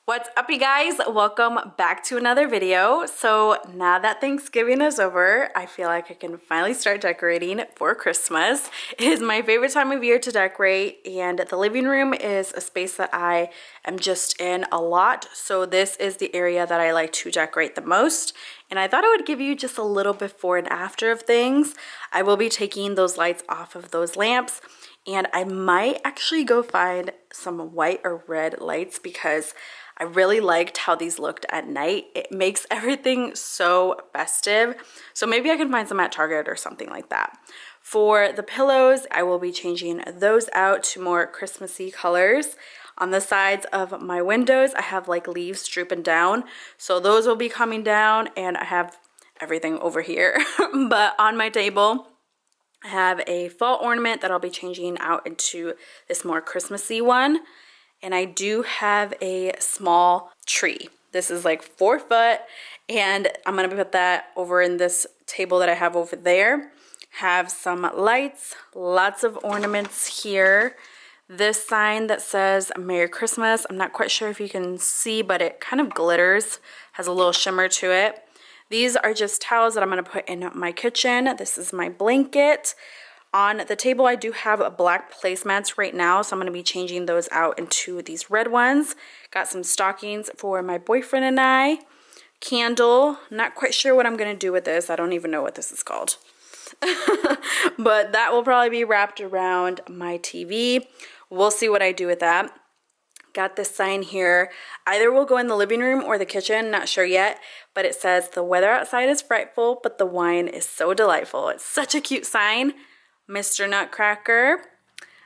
What's up, you guys? Welcome back to another video. So now that Thanksgiving is over, I feel like I can finally start decorating for Christmas. It is my favorite time of year to decorate, and the living room is a space that I am just in a lot. So this is the area that I like to decorate the most. And I thought I would give you just a little before and after of things. I will be taking those lights off of those lamps, and I might actually go find some white or red lights because I really liked how these looked at night. It makes everything so festive. So maybe I can find some at Target or something like that. For the pillows, I will be changing those out to more Christmassy colors. On the sides of my windows, I have like leaves drooping down. So those will be coming down, and I have everything over here. But on my table, I have a fall ornament that I'll be changing out into this more Christmassy one. And I do have a small tree. This is like 4 foot, and I'm gonna put that over in this table that I have over there. Have some lights, lots of ornaments here. This sign that says Merry Christmas, I'm not quite sure if you can see, but it kind of glitters, has a little shimmer to it. These are just towels that I'm gonna put in my kitchen. This is my blanket. On the table, I do have black placemats right now, so I'm going to be changing those out into these red ones. Got some stockings for my boyfriend and I. Candle, not quite sure what I'm going to do with this. I don't even know what this is called. But that will probably be wrapped around my TV. We'll see what I do with that. Got this sign here. Either will go in the living room or the kitchen, not sure yet. But it says, "The weather outside is frightful, but the wine is so delightful." It's such a cute sign. Mr. Nutcracker.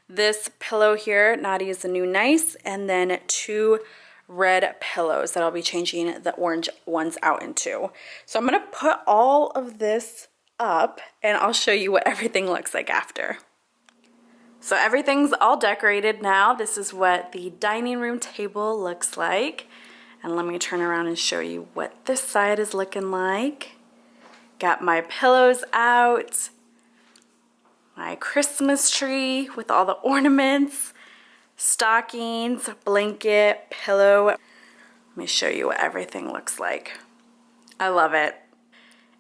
This pillow here, Naughty is the New Nice, and then 2 red pillows that I'll be changing the orange ones out into. So I'm gonna put all of this up, and I'll show you what everything looks like after. So everything's all decorated now. This is what the dining room table looks like. And let me turn around and show you what this side is looking like. Got my pillows out. My Christmas tree with all the ornaments, stockings, blanket, pillow. Let me show you what everything looks like. I love it.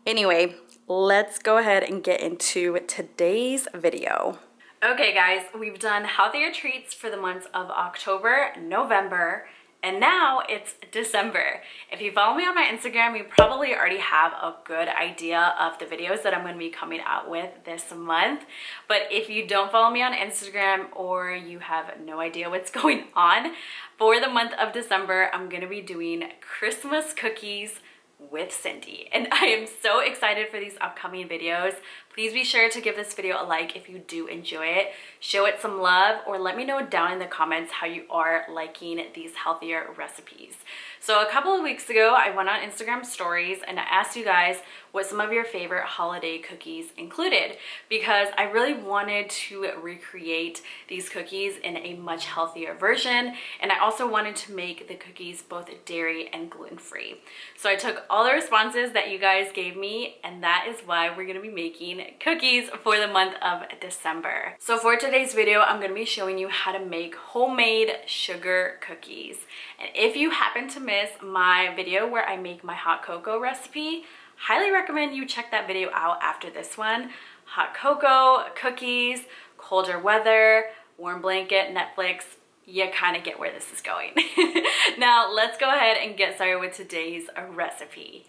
Anyway, let's go ahead and get into today's video. Okay guys, we've done healthier treats for the months of October, November, and now it's December. If you follow me on my Instagram, you probably already have a good idea of the videos that I'm going to be coming out with this month. But if you don't follow me on Instagram, or you have no idea what's going on, for the month of December, I'm going to be doing Christmas cookies with Cindy. And I am so excited for these upcoming videos. Please be sure to give this video a like if you do enjoy it. Show it some love, or let me know down in the comments how you are liking these healthier recipes. So a couple of weeks ago, I went on Instagram stories and I asked you guys what some of your favorite holiday cookies included, because I really wanted to recreate these cookies in a much healthier version, and I also wanted to make the cookies both dairy and gluten-free. So I took all the responses that you guys gave me, and that is why we're going to be making cookies for the month of December. So for today's video, I'm going to be showing you how to make homemade sugar cookies. And if you happen to miss my video where I make my hot cocoa recipe, highly recommend you check that video out after this one. Hot cocoa, cookies, colder weather, warm blanket, Netflix, you kind of get where this is going. Now let's go ahead and get started with today's recipe.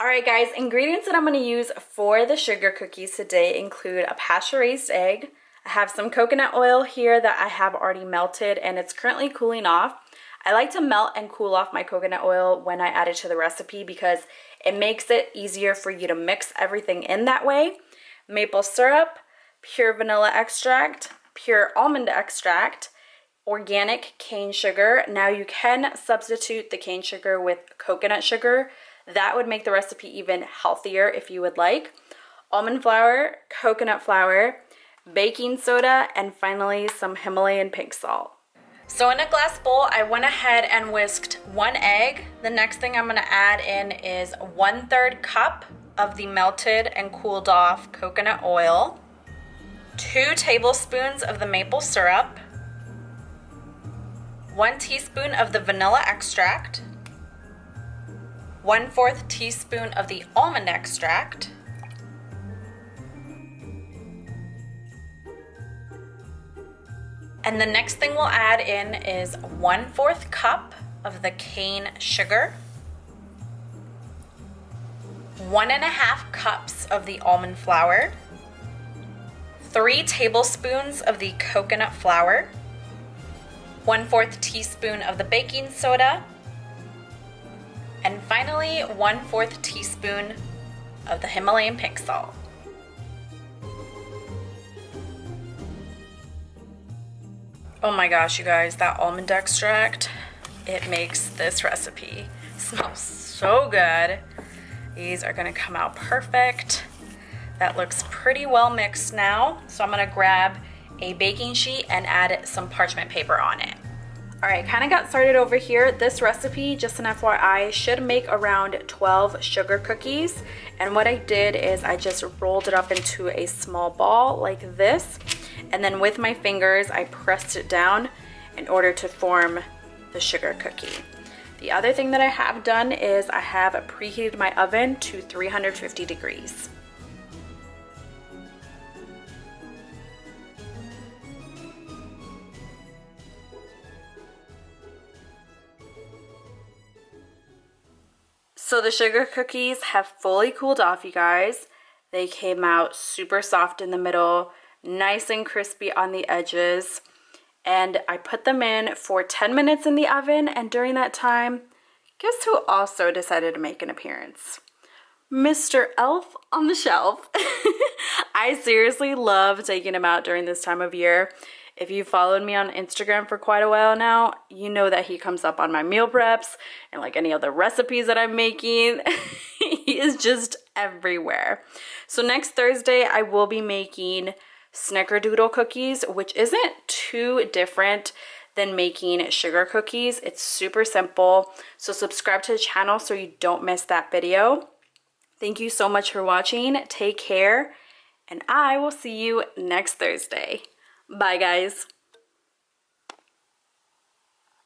Alright guys, ingredients that I'm going to use for the sugar cookies today include a pasture-raised egg. I have some coconut oil here that I have already melted, and it's currently cooling off. I like to melt and cool off my coconut oil when I add it to the recipe because it makes it easier for you to mix everything in that way. Maple syrup, pure vanilla extract, pure almond extract, organic cane sugar. Now you can substitute the cane sugar with coconut sugar. That would make the recipe even healthier if you would like. Almond flour, coconut flour, baking soda, and finally some Himalayan pink salt. So in a glass bowl, I went ahead and whisked 1 egg. The next thing I'm going to add in is 1/3 cup of the melted and cooled off coconut oil, 2 tablespoons of the maple syrup, 1 teaspoon of the vanilla extract, 1/4 teaspoon of the almond extract, and the next thing we'll add in is 1/4 cup of the cane sugar, 1.5 cups of the almond flour, 3 tablespoons of the coconut flour, 1/4 teaspoon of the baking soda, and finally 1/4 teaspoon of the Himalayan pink salt. Oh my gosh, you guys, that almond extract, it makes this recipe smell so good. These are gonna come out perfect. That looks pretty well mixed now. So I'm gonna grab a baking sheet and add some parchment paper on it. All right, kind of got started over here. This recipe, just an FYI, should make around 12 sugar cookies. And what I did is I just rolled it up into a small ball like this. And then with my fingers, I pressed it down in order to form the sugar cookie. The other thing that I have done is I have preheated my oven to 350 degrees. So the sugar cookies have fully cooled off, you guys. They came out super soft in the middle, nice and crispy on the edges. And I put them in for 10 minutes in the oven, and during that time, guess who also decided to make an appearance? Mr. Elf on the Shelf. I seriously love taking him out during this time of year. If you've followed me on Instagram for quite a while now, you know that he comes up on my meal preps and like any other recipes that I'm making. He is just everywhere. So next Thursday, I will be making snickerdoodle cookies, which isn't too different than making sugar cookies. It's super simple. So subscribe to the channel so you don't miss that video. Thank you so much for watching. Take care, and I will see you next Thursday. Bye, guys.